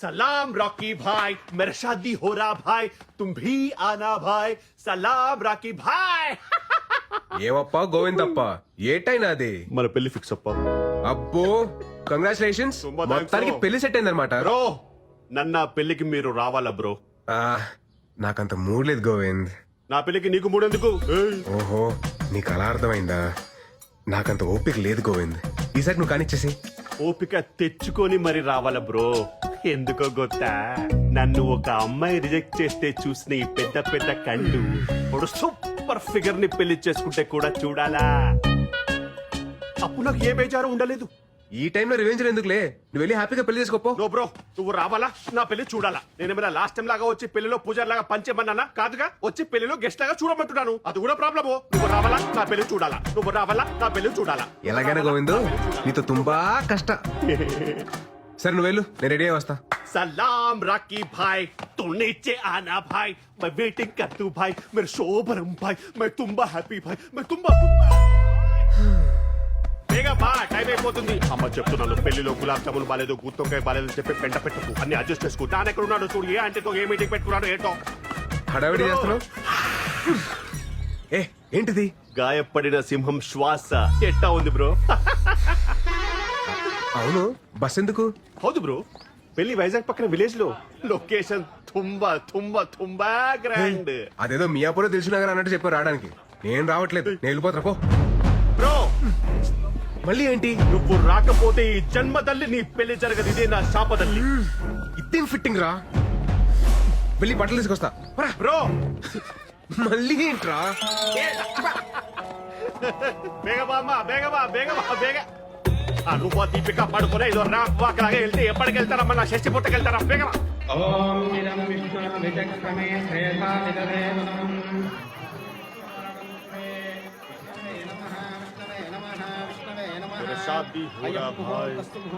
सलाम रॉकी भाई मेरा शादी हो रहा भाई तुम भी आना भाई सलाम रॉकी भाई ఏవప్పా గోవిందప్ప ఏటైనా అది మన పెళ్లి ఫిక్స్ అప్ప అబ్బో కంగ్రాచులేషన్స్ తుంబా thanks, మొత్తానికి bro. పెళ్లి సెట్ అయిందనమాట బ్రో నన్న పెళ్లికి మీరు రావాలా బ్రో నాకంత మూడ్ లేదు గోవింద్ నా పెళ్లికి నీకు మూడెందుకు ఏయ్, ఓహో నీకు అలా అర్థమైందా నాకంత ఓపిక లేదు గోవింద్ ఈసారి నువ్వు కానిచ్చేసి ఓపిక తెచ్చుకొని మరి రావాలా బ్రో ఎందుకో గొత్తా నన్ను ఒక అమ్మాయి రిజెక్ట్ చేస్తే చూసిన ఈ పెద్ద పెద్ద కళ్ళు ఇప్పుడు సూపర్ ఫిగర్ ని పెళ్లి చేసుకుంటే కూడా చూడాలా అప్పుడు నాకు ఏ బేజారు ఉండలేదు ఈ టైంలో రివెంజ్ ఎందుకులే నువ్వు వెళ్ళి హ్యాపీగా పెళ్లి చేసుకోపో నో బ్రో నువ్వు రావాలా నా పెళ్లి చూడాలా నేనేమైనా లాస్ట్ టైం లాగా వచ్చి పెళ్లిలో పూజారి లాగా పంచేమన్నానా కాదుగా వచ్చి పెళ్లిలో గెస్ట్ లాగా చూడమంటున్నాను అది కూడా ప్రాబ్లమ్ నువ్వు రావాలా నా పెళ్లి చూడాలా నువ్వు రావాలా నా పెళ్లి చూడాలా ఎలాగైనా గోవిందు నీతో తుంబా కష్ట సరే నువ్వు వెళ్ళు నేను రెడీ అయి వస్తా सलाम राकी भाई तू नीचे आना भाई मैं वेटिंग कर तू भाई मेरे शोभरम भाई मैं तुम्बा हैप्पी भाई मैं तुम्बा బేగా బా టైం అయిపోతుంది అమ్మ చెప్తున్నాను పెళ్లిలో గులాబ్ జామున్ బాలేదు గుత్తొక్కాయ బాలేదు అని చెప్పి పెంట పెట్టకు అన్ని అడ్జస్ట్ చేసుకో నాన్న ఎక్కడ ఉన్నాడు చూడు ఏ అంటే ఏ మీటింగ్ పెట్టుకున్నాడు ఏంటో హడావిడి చేస్తున్నావు ఏ ఏంటిది గాయపడిన సింహం శ్వాస ఎట్టా ఉంది బ్రో అవును బస్ ఎందుకు హౌదు బ్రో పెళ్లి వైజాగ్ పక్కన విలేజ్ లో లొకేషన్ తుంబా తుంబా తుంబా గ్రాండ్ అదేదో మియాపూర్ తెలిసినగర్ అన్నట్టు చెప్పారు రావడానికి నేను రావట్లేదు నేను వెళ్ళిపోతా పో బ్రో మళ్ళీ ఏంటి నువ్వు రాకపోతే ఈ జన్మ తల్లి నీ పెళ్లి జరగదు ఇదే నా శాపదల్లి ఇదేం ఫిట్టింగ్ రా వెళ్ళి బట్టలు తీసుకొస్తా పరా. బ్రో మళ్ళీ ఏంట్రా బేగబా అమ్మా బేగబా బేగబా బేగ ఆ నువ్వు దీపిక పడుకునే ఇదో రా వాకలాగా వెళ్తే ఎప్పటికి వెళ్తారమ్మా నా షష్టి పుట్టకెళ్తారా బేగమా ఓం ఇదం విష్ణు విచక్రమే శ్రేయసా విదదేవనం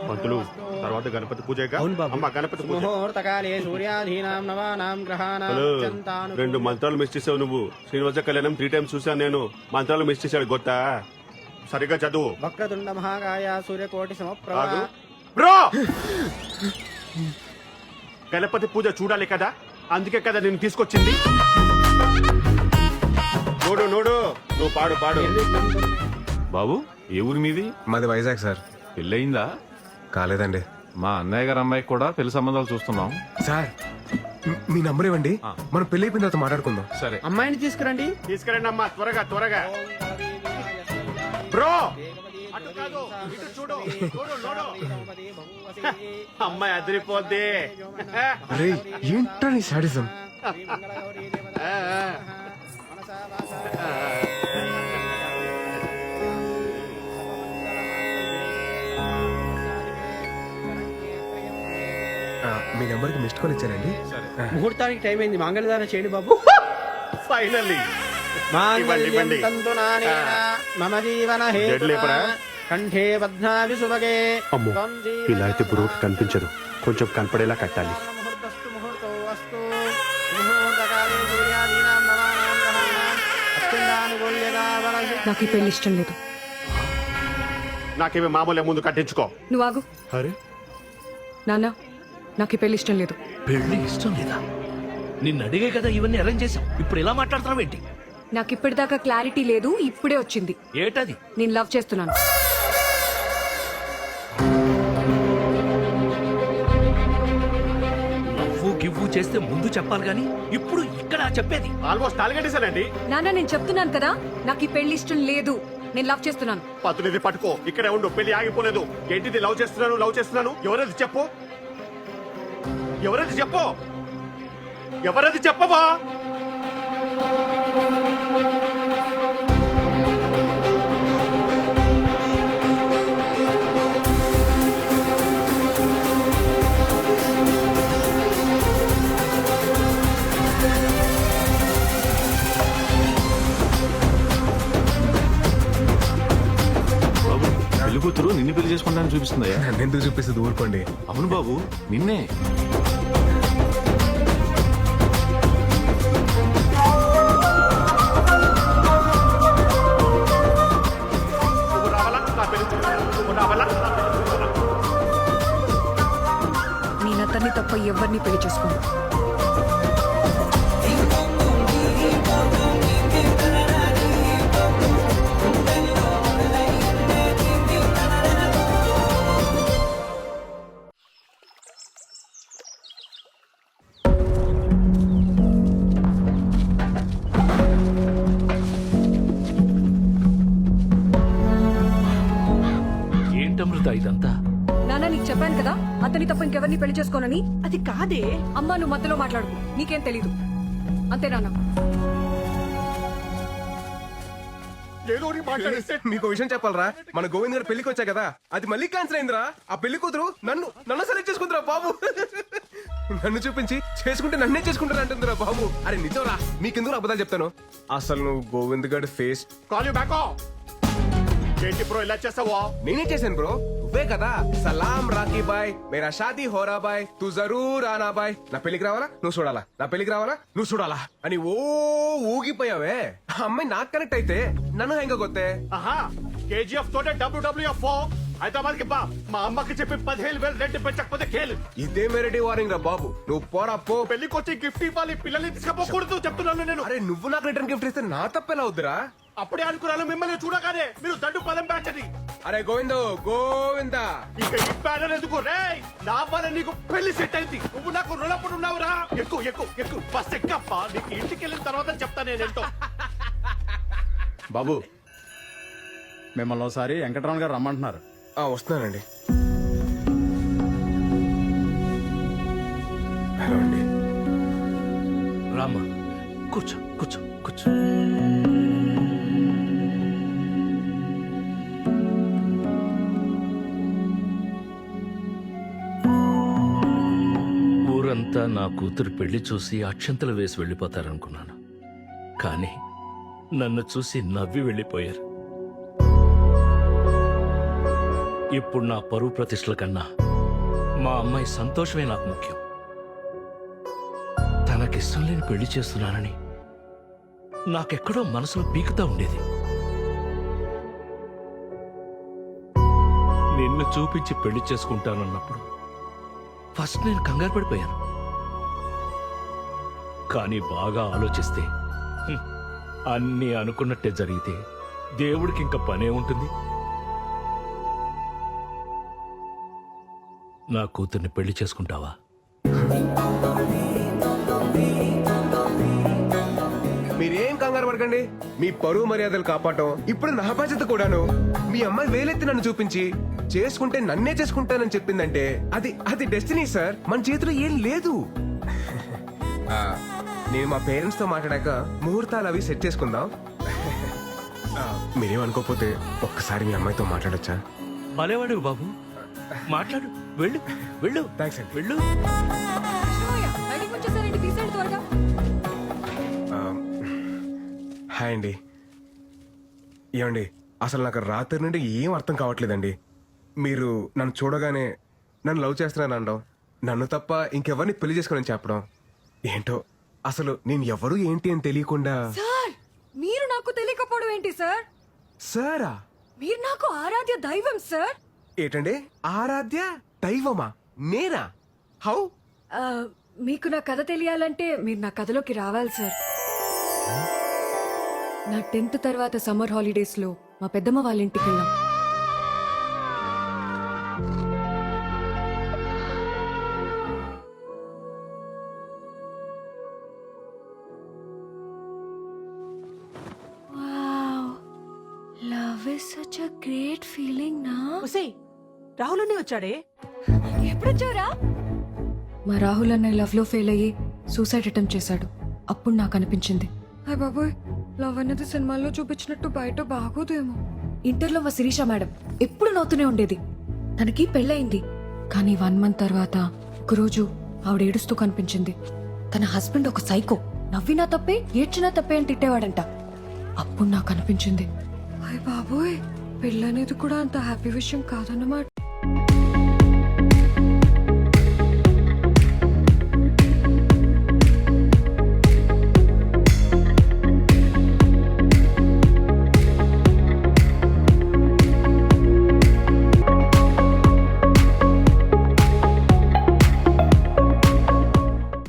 పంతులు తర్వాత గణపతి పూజగా అమ్మ గణపతి పూజ ముహూర్తకాలే సూర్యాధీనాం నవానాం గ్రహాణాం హలో అత్యంతాను 2 మంత్రాలు మిస్ చేసావు నువ్వు శ్రీనివాస కళ్యాణం 3 టైమ్స్ చూసాను నేను మంత్రాలు మిస్ చేశాడు గొత్తా సరిగ్గా చదువు వక్రతుండ మహాకాయ సూర్యకోటి సమప్రభ ఆగు. బ్రో గణపతి పూజ చూడాలి కదా అందుకే కదా నేను తీసుకొచ్చింది నోడు నోడు నువ్వు పాడు పాడు బాబు ఏ ఊరి మీది? మాది వైజాగ్ సార్ పెళ్ళయిందా? కాలేదండి మా అన్నయ్య గారి అమ్మాయికి కూడా పెళ్లి సంబంధాలు చూస్తున్నాం. సార్ మీ నంబర్ ఇవ్వండి మనం పెళ్లి అయిపోయిన తర్వాత మాట్లాడుకుందాం సరే అమ్మాయిని తీసుకురండి తీసుకురండి అమ్మా త్వరగా త్వరగా బ్రో అటు కాదు ఇటు చూడు చూడు నోడు అమ్మాయి అదిరిపోద్ది అరే ఏంటో నీ సాడిజం మీ నెంబర్కి మిస్డ్ కాల్ ఇచ్చారండి ముహూర్తానికి టైం అయింది మాంగళ్యదానం చేయండి బాబు ఫైనల్లీ మాంగళ్యం తంతునానేన మమ జీవన జడ్లు లేపరా? కంఠే పద్మావి సుభగే అమ్మో త్వం జీవన ఇలా అయితే బ్రోకి కనిపించదు కొంచెం కనపడేలా కట్టాలి ముహూర్తస్తు ముహూర్తో అస్తు ముహూర్తకాలే సూర్యాదీనాం నవానాం గ్రహాణాం అత్యంతానుకూల్యతా వలసి నాకు ఈ పెళ్లి ఇష్టం లేదు. నాకేమి మామూలే ముందు కట్టించుకో నువ్వు ఆగు. అరే నాన్న నాకు ఈ పెళ్లి ఇష్టం లేదు. పెళ్లి ఇష్టం లేదా? నిన్ను అడిగే కదా ఇవన్నీ అరేంజ్ చేశాం. ఇప్పుడు ఇలా మాట్లాడుతున్నావేంటి? నాకు ఇప్పటిదాకా క్లారిటీ లేదు, ఇప్పుడే వచ్చింది. ఏటది? నేను లవ్ చేస్తున్నాను. నవ్వు గివ్వు చేస్తే ముందు చెప్పాలి గాని ఇప్పుడు ఇక్కడ చెప్పేది. ఆల్మోస్ట్ తాలిగట్టేశానండి నాన్న నేను చెప్తున్నాను కదా, నాకు ఈ పెళ్లి ఇష్టం లేదు. నేను లవ్ చేస్తున్నాను. పతునిది పట్టుకో ఇక్కడే ఉండు పెళ్లి ఆగిపోలేదు ఏంటిది లవ్ చేస్తున్నాను ఎవరది చెప్పు ఎవరది చెప్పు ఎవరది చెప్పవా బాబు పెళ్లి కూతురు నిన్ను పెళ్లి చేసుకుంటానని చూపిస్తుందయ్యా. ఎందుకు చూపిస్తుంది ఊరుకోండి. అవును బాబు నిన్నే. నువ్వు రావాలా నా పెళ్లి చూడాలా? నువ్వు రావాలా నా పెళ్లి చూడాలా? నేను అతన్ని తప్ప ఇంకెవరిని పెళ్లి చేసుకోను. ఏంటమృత ఇదంతా? నాన్న నీకు చెప్పాను కదా అతని తప్ప ఇంకెవరిని పెళ్లి చేసుకోనని. అది కాదే. అమ్మా నువ్వు మధ్యలో మాట్లాడుకో, నీకేం తెలీదు అంతే నాన్న. మీకు విషయం చెప్పాలరా, మన గోవింద్ గారు పెళ్లికి వచ్చా కదా, అది మళ్ళీ క్యాన్సిల్ అయిందిరా. ఆ పెళ్లి కూతురు నన్ను సెలెక్ట్ చేసుకుందిరా బాబు. నన్ను చూపించి చేసుకుంటే నన్నే చేసుకుంటారు అంటుందిరా బాబు. అరే నిజంరా, మీకెందుకు అబద్ధాలు చెప్తాను. అసలు నువ్వు గోవింద్ గారి ఫేస్ కాల్ యూ బ్యాక్. ఏంటి బ్రో ఇలా చేస్తావా? నేనే చేశాను బ్రో, నువ్వే కదా సలాం రాకీ బాయ్ మేరా షాదీ హోరా బాయ్ తు జరూర్ ఆనా బాయ్, నా పెళ్లికి రావాలా నువ్వు చూడాలా, నా పెళ్లికి రావాలా నువ్వు చూడాలా అని ఊగిపోయావే. ఆ అమ్మాయి నాకు కనెక్ట్ అయితే నన్ను హెంగ కొత్తే. ఆహా, కేజీఎఫ్ తోటే WWF హైదరాబాద్ కి బా. మా అమ్మకి చెప్పి 15,000 రెడ్డి పెంచకపోతే కేలు. ఇదే మెరటి వారింగ్ రా బాబు, నువ్వు పోరా పో. పెళ్లికి వచ్చి గిఫ్ట్ ఇవ్వాలి, పిల్లల్ని తీసుకపోకూడదు చెప్తున్నాను నేను. అరే నువ్వు నాకు రిటర్న్ గిఫ్ట్ ఇస్తే నా తప్పెలా అవుద్దురా. అప్పుడే అనుకున్నాను మిమ్మల్ని చూడగానే మీరు దండు పదం బ్యాచ్ అని. అరే గోవిందా ఇక ఈ బ్యానర్ ఎందుకు రే? నా వల్ల నీకు పెళ్లి సెట్ అయింది, నువ్వు నాకు రుణపడి ఉన్నావురా. ఎక్కువ బస్ ఎక్కప్ప, నీకు ఇంటికి వెళ్ళిన తర్వాత చెప్తా నేనేంటో. బాబు మిమ్మల్ని ఒకసారి వెంకటరమణ గారు రమ్మంటున్నారు. వస్తున్నానండి. హలో అండి. రామ్మా, కూర్చో కూర్చో కూర్చో. ఊరంతా నా కూతురు పెళ్లి చూసి అక్షంతలు వేసి వెళ్ళిపోతారనుకున్నాను, కానీ నన్ను చూసి నవ్వి వెళ్ళిపోయారు. ఇప్పుడు నా పరువు ప్రతిష్టల కన్నా మా అమ్మాయి సంతోషమే నాకు ముఖ్యం. తనకిష్టం లేని పెళ్లి చేస్తున్నానని నాకెక్కడో మనసులో పీకుతా ఉండేది. నిన్ను చూపించి పెళ్లి చేసుకుంటానన్నప్పుడు ఫస్ట్ నేను కంగారు పడిపోయాను, కానీ బాగా ఆలోచిస్తే అన్నీ అనుకున్నట్టే జరిగితే దేవుడికి ఇంకా పనే ఉంటుంది. నా కూతుర్ని పెళ్లి చేసుకుంటావా? మీరేం కంగారు పడకండి, మీ పరువు మర్యాదలు కాపాడటం ఇప్పుడు నా బాధ్యత కూడాను. మీ అమ్మాయి వేలెత్తి నన్ను చూపించి చేసుకుంటే నన్నే చేసుకుంటానని చెప్పిందంటే అది డెస్టినీ సార్, మన చేతిలో ఏం లేదు. నేను మా పేరెంట్స్ తో మాట్లాడాక ముహూర్తాలు అవి సెట్ చేసుకుందాం. మీరేం అనుకోకపోతే ఒక్కసారి మీ అమ్మాయితో మాట్లాడొచ్చా? భలేవాడు బాబు, మాట్లాడు. వెళ్ళు వెళ్ళు. థ్యాంక్స్ అండి. వెళ్ళు. బయటికి వచ్చేసారండి, తీసేయండి త్వరగా. హాయ్ అండి. ఏమండి, అసలు నాకు రాత్రి నుండి ఏం అర్థం కావట్లేదండి. మీరు నన్ను చూడగానే నన్ను లవ్ చేస్తున్నాను అనడం, నన్ను తప్ప ఇంకెవరిని పెళ్లి చేసుకోనని చెప్పడం, ఏంటో అసలు నేను ఎవరు ఏంటి అని తెలియకుండా. సార్ మీరు నాకు తెలియకపోవడం ఏంటి సార్? సారా? మీరు నాకు ఆరాధ్య దైవం సార్. ఏంటండి ఆరాధ్య దైవమా? నేనా? హౌ? మీకు నా కథ తెలియాలంటే మీరు నా కథలోకి రావాలి సార్. నా 10th తర్వాత సమ్మర్ హాలిడేస్ లో మా పెద్దమ్మ వాళ్ళ ఇంటికి వెళ్ళాం. Love is such a great feeling నా. ఒసేయ్, రాహుల్ అనే వచ్చాడే. ఎప్పుడొచ్చారా? మా రాహుల్ అన్నయ్య లవ్ లో ఫెయిల్ అయ్యి సూసైడ్ అటెంప్ట్ చేశాడు. అప్పుడు నాకు అనిపించింది, హాయ్ బాబోయ్, లవ్ అనేది సినిమాల్లో చూపించినట్టు బయట బాగోదేమో. ఇంటర్లో మా శిరీష మేడం ఎప్పుడు నవ్వుతూనే ఉండేది. తనకి పెళ్ళయింది, కానీ 1 month తర్వాత ఒకరోజు ఆవిడ ఏడుస్తూ కనిపించింది. తన హస్బెండ్ ఒక సైకో, నవ్వినా తప్పే ఏడ్చినా తప్పే అని తిట్టేవాడంట. అప్పుడు నాకు అనిపించింది, హాయ్ బాబోయ్, పెళ్ళనేది కూడా అంత హ్యాపీ విషయం కాదన్నమాట.